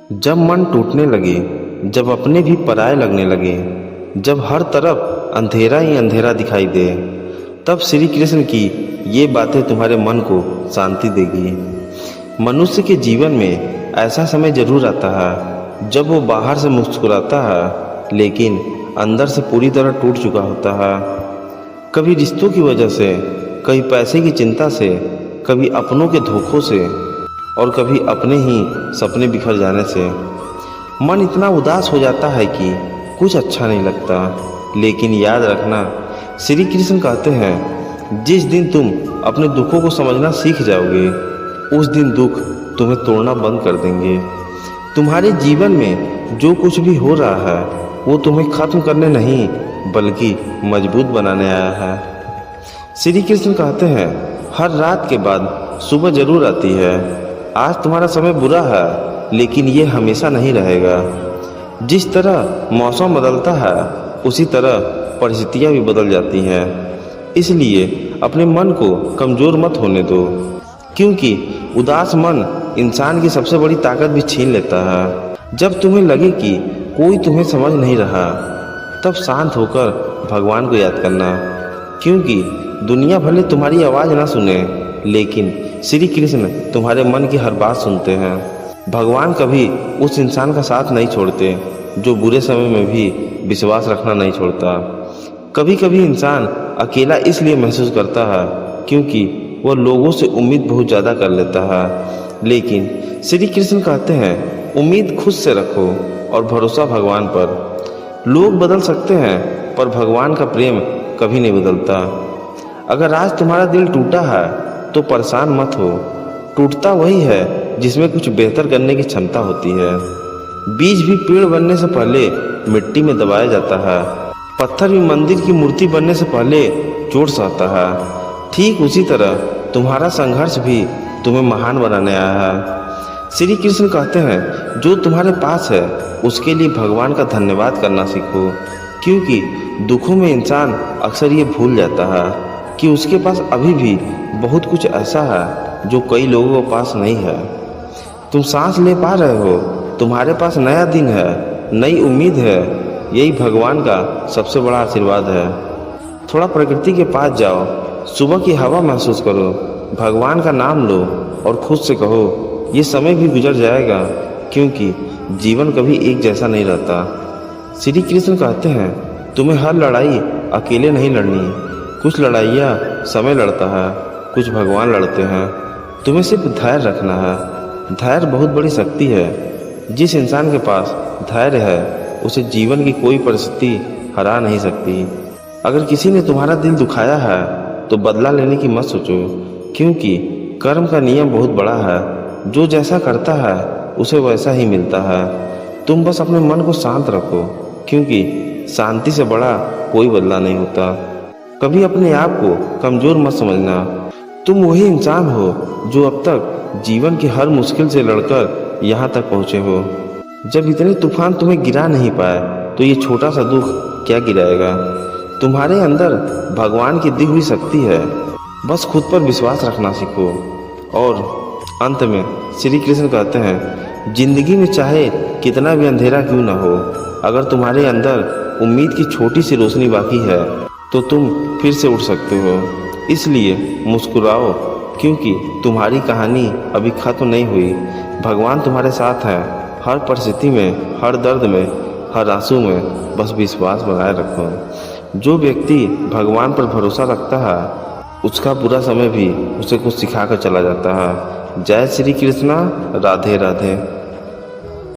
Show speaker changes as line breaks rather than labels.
जब मन टूटने लगे, जब अपने भी पराये लगने लगे, जब हर तरफ अंधेरा ही अंधेरा दिखाई दे, तब श्री कृष्ण की ये बातें तुम्हारे मन को शांति देगी। मनुष्य के जीवन में ऐसा समय जरूर आता है जब वो बाहर से मुस्कुराता है लेकिन अंदर से पूरी तरह टूट चुका होता है। कभी रिश्तों की वजह से, कभी पैसे की चिंता से, कभी अपनों के धोखों से और कभी अपने ही सपने बिखर जाने से मन इतना उदास हो जाता है कि कुछ अच्छा नहीं लगता। लेकिन याद रखना, श्री कृष्ण कहते हैं जिस दिन तुम अपने दुखों को समझना सीख जाओगे उस दिन दुख तुम्हें तोड़ना बंद कर देंगे। तुम्हारे जीवन में जो कुछ भी हो रहा है वो तुम्हें खत्म करने नहीं बल्कि मजबूत बनाने आया है। श्री कृष्ण कहते हैं हर रात के बाद सुबह जरूर आती है। आज तुम्हारा समय बुरा है लेकिन ये हमेशा नहीं रहेगा। जिस तरह मौसम बदलता है उसी तरह परिस्थितियाँ भी बदल जाती हैं। इसलिए अपने मन को कमज़ोर मत होने दो, क्योंकि उदास मन इंसान की सबसे बड़ी ताकत भी छीन लेता है। जब तुम्हें लगे कि कोई तुम्हें समझ नहीं रहा तब शांत होकर भगवान को याद करना, क्योंकि दुनिया भले तुम्हारी आवाज़ ना सुने लेकिन श्री कृष्ण तुम्हारे मन की हर बात सुनते हैं। भगवान कभी उस इंसान का साथ नहीं छोड़ते जो बुरे समय में भी विश्वास रखना नहीं छोड़ता। कभी कभी इंसान अकेला इसलिए महसूस करता है क्योंकि वह लोगों से उम्मीद बहुत ज़्यादा कर लेता है। लेकिन श्री कृष्ण कहते हैं उम्मीद खुद से रखो और भरोसा भगवान पर। लोग बदल सकते हैं पर भगवान का प्रेम कभी नहीं बदलता। अगर आज तुम्हारा दिल टूटा है तो परेशान मत हो। टूटता वही है जिसमें कुछ बेहतर करने की क्षमता होती है। बीज भी पेड़ बनने से पहले मिट्टी में दबाया जाता है। पत्थर भी मंदिर की मूर्ति बनने से पहले चोट सहता है। ठीक उसी तरह तुम्हारा संघर्ष भी तुम्हें महान बनाने आया है। श्री कृष्ण कहते हैं जो तुम्हारे पास है उसके लिए भगवान का धन्यवाद करना सीखो, क्योंकि दुखों में इंसान अक्सर ये भूल जाता है कि उसके पास अभी भी बहुत कुछ ऐसा है जो कई लोगों के पास नहीं है। तुम सांस ले पा रहे हो, तुम्हारे पास नया दिन है, नई उम्मीद है। यही भगवान का सबसे बड़ा आशीर्वाद है। थोड़ा प्रकृति के पास जाओ, सुबह की हवा महसूस करो, भगवान का नाम लो और खुद से कहो ये समय भी गुजर जाएगा, क्योंकि जीवन कभी एक जैसा नहीं रहता। श्री कृष्ण कहते हैं तुम्हें हर लड़ाई अकेले नहीं लड़नी। कुछ लड़ाइयाँ समय लड़ता है, कुछ भगवान लड़ते हैं। तुम्हें सिर्फ धैर्य रखना है। धैर्य बहुत बड़ी शक्ति है। जिस इंसान के पास धैर्य है उसे जीवन की कोई परिस्थिति हरा नहीं सकती। अगर किसी ने तुम्हारा दिल दुखाया है तो बदला लेने की मत सोचो, क्योंकि कर्म का नियम बहुत बड़ा है। जो जैसा करता है उसे वैसा ही मिलता है। तुम बस अपने मन को शांत रखो, क्योंकि शांति से बड़ा कोई बदला नहीं होता। कभी अपने आप को कमज़ोर मत समझना। तुम वही इंसान हो जो अब तक जीवन की हर मुश्किल से लड़कर यहाँ तक पहुँचे हो। जब इतने तूफान तुम्हें गिरा नहीं पाए तो ये छोटा सा दुख क्या गिराएगा। तुम्हारे अंदर भगवान की दी हुई शक्ति है, बस खुद पर विश्वास रखना सीखो। और अंत में श्री कृष्ण कहते हैं जिंदगी में चाहे कितना भी अंधेरा क्यों ना हो, अगर तुम्हारे अंदर उम्मीद की छोटी सी रोशनी बाकी है तो तुम फिर से उठ सकते हो। इसलिए मुस्कुराओ, क्योंकि तुम्हारी कहानी अभी खत्म नहीं हुई। भगवान तुम्हारे साथ है, हर परिस्थिति में, हर दर्द में, हर आंसू में। बस विश्वास बनाए रखो। जो व्यक्ति भगवान पर भरोसा रखता है उसका बुरा समय भी उसे कुछ सिखा कर चला जाता है। जय श्री कृष्णा। राधे राधे।